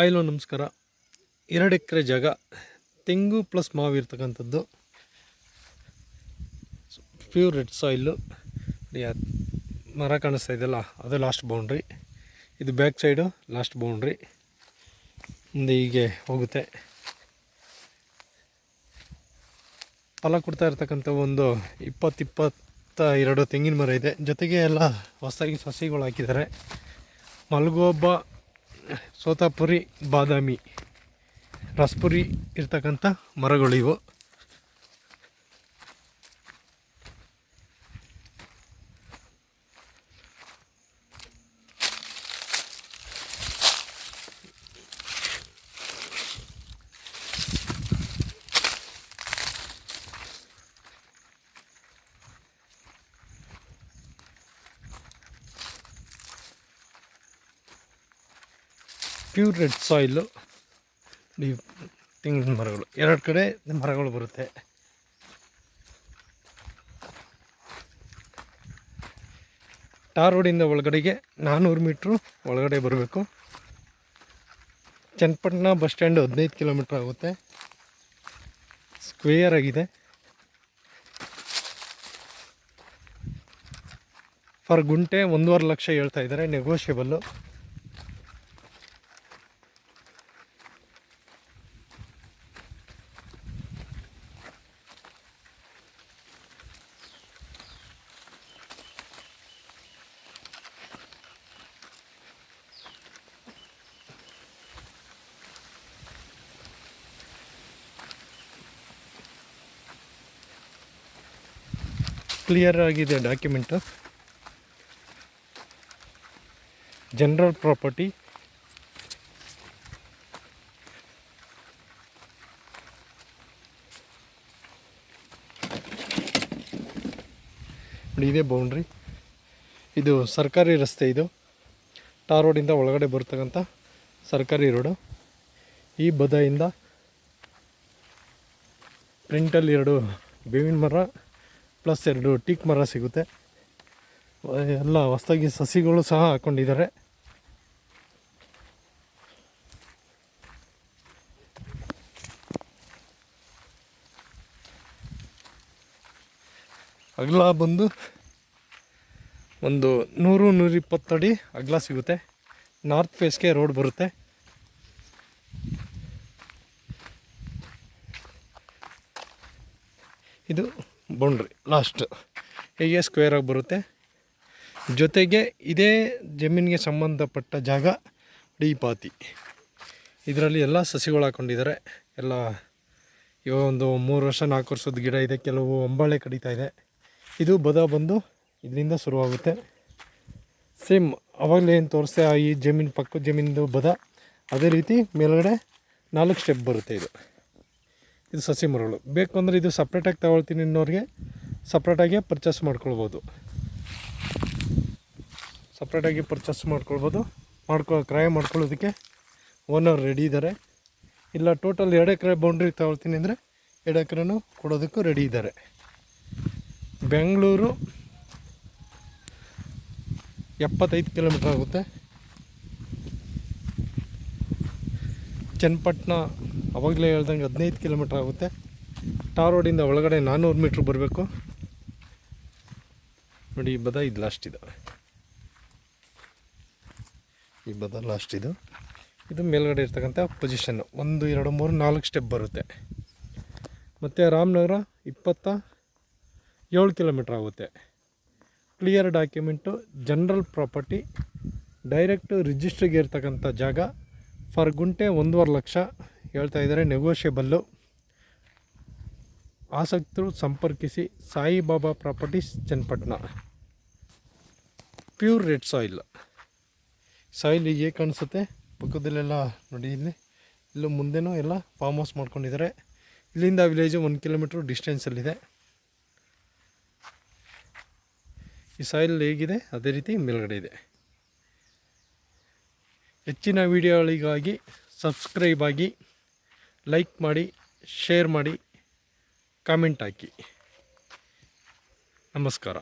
Hello ನಮಸ್ಕಾರ. 2 ಎಕರೆ ಜಾಗ ತೆಂಗು ಪ್ಲಸ್ ಮಾವು ಇರ್ತಕ್ಕಂಥದ್ದು. Pure red soil. ಮರ ಕಾಣಿಸ್ತಾ ಇದೆಯಲ್ಲ, ಅದು ಲಾಸ್ಟ್ ಬೌಂಡ್ರಿ. ಇದು ಬ್ಯಾಕ್ ಸೈಡು ಲಾಸ್ಟ್ ಬೌಂಡ್ರಿ. ಮುಂದೆ ಹೀಗೆ ಹೋಗುತ್ತೆ. ಫಲ ಕೊಡ್ತಾ ಇರ್ತಕ್ಕಂಥ ಒಂದು 20-22 ತೆಂಗಿನ ಮರ ಇದೆ. ಜೊತೆಗೆ ಎಲ್ಲ ಹೊಸದಾಗಿ ಸಸಿಗಳು ಹಾಕಿದ್ದಾರೆ. ಮಲ್ಗೋಬ, ಸೋತಾಪುರಿ, ಬಾದಾಮಿ, ರಸ್ಪುರಿ ಇರ್ತಕ್ಕಂಥ ಮರಗಳು ಇವು. ಪ್ಯೂರ್ ರೆಡ್ ಸಾಯಿಲು ತೆಂಗಿನ ಮರಗಳು. 2 ಕಡೆ ಮರಗಳು ಬರುತ್ತೆ. ಟಾರ್ ರೋಡಿಂದ ಒಳಗಡೆಗೆ 400 ಮೀಟ್ರು ಒಳಗಡೆ ಬರಬೇಕು. ಚನ್ನಪಟ್ಟಣ ಬಸ್ ಸ್ಟ್ಯಾಂಡು 15 ಕಿಲೋಮೀಟ್ರ್ ಆಗುತ್ತೆ. ಸ್ಕ್ವೇಯರ್ ಆಗಿದೆ. ಫರ್ ಗುಂಟೆ 1.5 ಲಕ್ಷ ಹೇಳ್ತಾ ಇದ್ದಾರೆ, ನೆಗೋಷಿಯಬಲ್ಲು. ಕ್ಲಿಯರ್ ಆಗಿದೆ ಡಾಕ್ಯುಮೆಂಟು. General property. ಇದೇ ಬೌಂಡ್ರಿ. ಇದು ಸರ್ಕಾರಿ ರಸ್ತೆ. ಇದು ಟಾರ್ ರೋಡಿಂದ ಒಳಗಡೆ ಬರ್ತಕ್ಕಂಥ ಸರ್ಕಾರಿ ರೋಡು. ಈ ಬದಿಯಿಂದ ಫ್ರಂಟಲ್ಲಿ 2 ಬೇವಿನ ಮರ ಪ್ಲಸ್ 2 ಟೀಕ್ ಮರ ಸಿಗುತ್ತೆ. ಎಲ್ಲ ಹೊಸದಾಗಿ ಸಸಿಗಳು ಸಹ ಹಾಕ್ಕೊಂಡಿದ್ದಾರೆ. ಅಗಲ ಬಂದು ಒಂದು 100-120 ಅಡಿ ಅಗಲ ಸಿಗುತ್ತೆ. ನಾರ್ತ್ ಫೇಸ್ಗೆ ರೋಡ್ ಬರುತ್ತೆ. ಇದು ಬೌಂಡ್ರಿ ಲಾಸ್ಟ್ ಹೀಗೆ ಸ್ಕ್ವೇರ್ ಆಗಿ ಬರುತ್ತೆ. ಜೊತೆಗೆ ಇದೇ ಜಮೀನಿಗೆ ಸಂಬಂಧಪಟ್ಟ ಜಾಗ ಡಿ-ಪಾತಿ. ಇದರಲ್ಲಿ ಎಲ್ಲ ಸಸಿಗಳು ಹಾಕ್ಕೊಂಡಿದ್ದಾರೆ. ಎಲ್ಲ ಇವಾಗ ಒಂದು 3 ವರ್ಷ 4 ವರ್ಷದ ಗಿಡ ಇದೆ. ಕೆಲವು ಹೊಂಬಾಳೆ ಕಡಿತಾ ಇದೆ. ಇದು ಬದ ಬಂದು ಇದರಿಂದ ಶುರುವಾಗುತ್ತೆ. ಸೇಮ್ ಅವಾಗಲೇ ಏನು ತೋರಿಸ್ತೆ ಈ ಜಮೀನು ಪಕ್ಕದ ಜಮೀನಿಂದು ಬದ, ಅದೇ ರೀತಿ ಮೇಲ್ಗಡೆ 4 ಸ್ಟೆಪ್ ಬರುತ್ತೆ. ಇದು ಸಸಿ ಮರಗಳು. ಬೇಕು ಅಂದರೆ ಇದು ಸಪ್ರೇಟಾಗಿ ತಗೊಳ್ತೀನಿ ಅನ್ನೋರಿಗೆ ಸಪ್ರೇಟಾಗಿ ಪರ್ಚೇಸ್ ಮಾಡ್ಕೊಳ್ಬೋದು. ಸಪ್ರೇಟಾಗಿ ಪರ್ಚೇಸ್ ಮಾಡ್ಕೊಳ್ಬೋದು. ಕ್ರಯ ಮಾಡ್ಕೊಳ್ಳೋದಕ್ಕೆ ಓನರ್ ರೆಡಿ ಇದ್ದಾರೆ. ಇಲ್ಲ ಟೋಟಲ್ 2 ಎಕರೆ ಬೌಂಡ್ರಿ ತಗೊಳ್ತೀನಿ ಅಂದರೆ 2 ಎಕರೆನೂ ಕೊಡೋದಕ್ಕೂ ರೆಡಿ ಇದ್ದಾರೆ. ಬೆಂಗಳೂರು 75 ಕಿಲೋಮೀಟ್ರ್ ಆಗುತ್ತೆ. ಚನ್ನಪಟ್ಟಣ ಅವಾಗಲೇ ಹೇಳ್ದಂಗೆ 15 ಕಿಲೋಮೀಟ್ರ್ ಆಗುತ್ತೆ. ಟಾರ್ ರೋಡಿಂದ ಒಳಗಡೆ 400 ಮೀಟ್ರ್ ಬರಬೇಕು. ನೋಡಿ, ಈ ಬದ ಇದು ಲಾಸ್ಟ್. ಈ ಬದ ಲಾಸ್ಟ್. ಇದು ಮೇಲ್ಗಡೆ ಇರ್ತಕ್ಕಂಥ ಪೊಸಿಷನ್ನು 1 2 3 4 ಸ್ಟೆಪ್ ಬರುತ್ತೆ. ಮತ್ತು ರಾಮನಗರ 27 ಕಿಲೋಮೀಟ್ರ್ ಆಗುತ್ತೆ. Clear document, general property, direct ರಿಜಿಸ್ಟ್ರಿಗೆ ಇರ್ತಕ್ಕಂಥ ಜಾಗ. ಫರ್ ಗುಂಟೆ 1.5 ಲಕ್ಷ ಹೇಳ್ತಾ ಇದ್ದಾರೆ, ನೆಗೋಷಿಯಬಲ್ಲು. ಆಸಕ್ತರು ಸಂಪರ್ಕಿಸಿ. Saibaba properties, Channapatna. Pure red soil. Soil ಹೀಗೆ ಕಾಣಿಸುತ್ತೆ. ಪಕ್ಕದಲ್ಲೆಲ್ಲ ನೋಡಿ, ಇಲ್ಲೂ ಮುಂದೆನೂ ಎಲ್ಲ ಫಾರ್ಮ್ ಹೌಸ್ ಮಾಡ್ಕೊಂಡಿದ್ದಾರೆ. ಇಲ್ಲಿಂದ ವಿಲೇಜು 1 ಕಿಲೋಮೀಟ್ರ್ ಡಿಸ್ಟೆನ್ಸಲ್ಲಿದೆ. ಈ ಸಾಯಿಲ್ ಹೇಗಿದೆ ಅದೇ ರೀತಿ ಮೇಲ್ಗಡೆ ಇದೆ. ಹೆಚ್ಚಿನ ವಿಡಿಯೋಗಳಿಗಾಗಿ ಸಬ್ಸ್ಕ್ರೈಬ್ ಆಗಿ, ಲೈಕ್ ಮಾಡಿ, ಶೇರ್ ಮಾಡಿ, ಕಾಮೆಂಟ್ ಹಾಕಿ. ನಮಸ್ಕಾರ.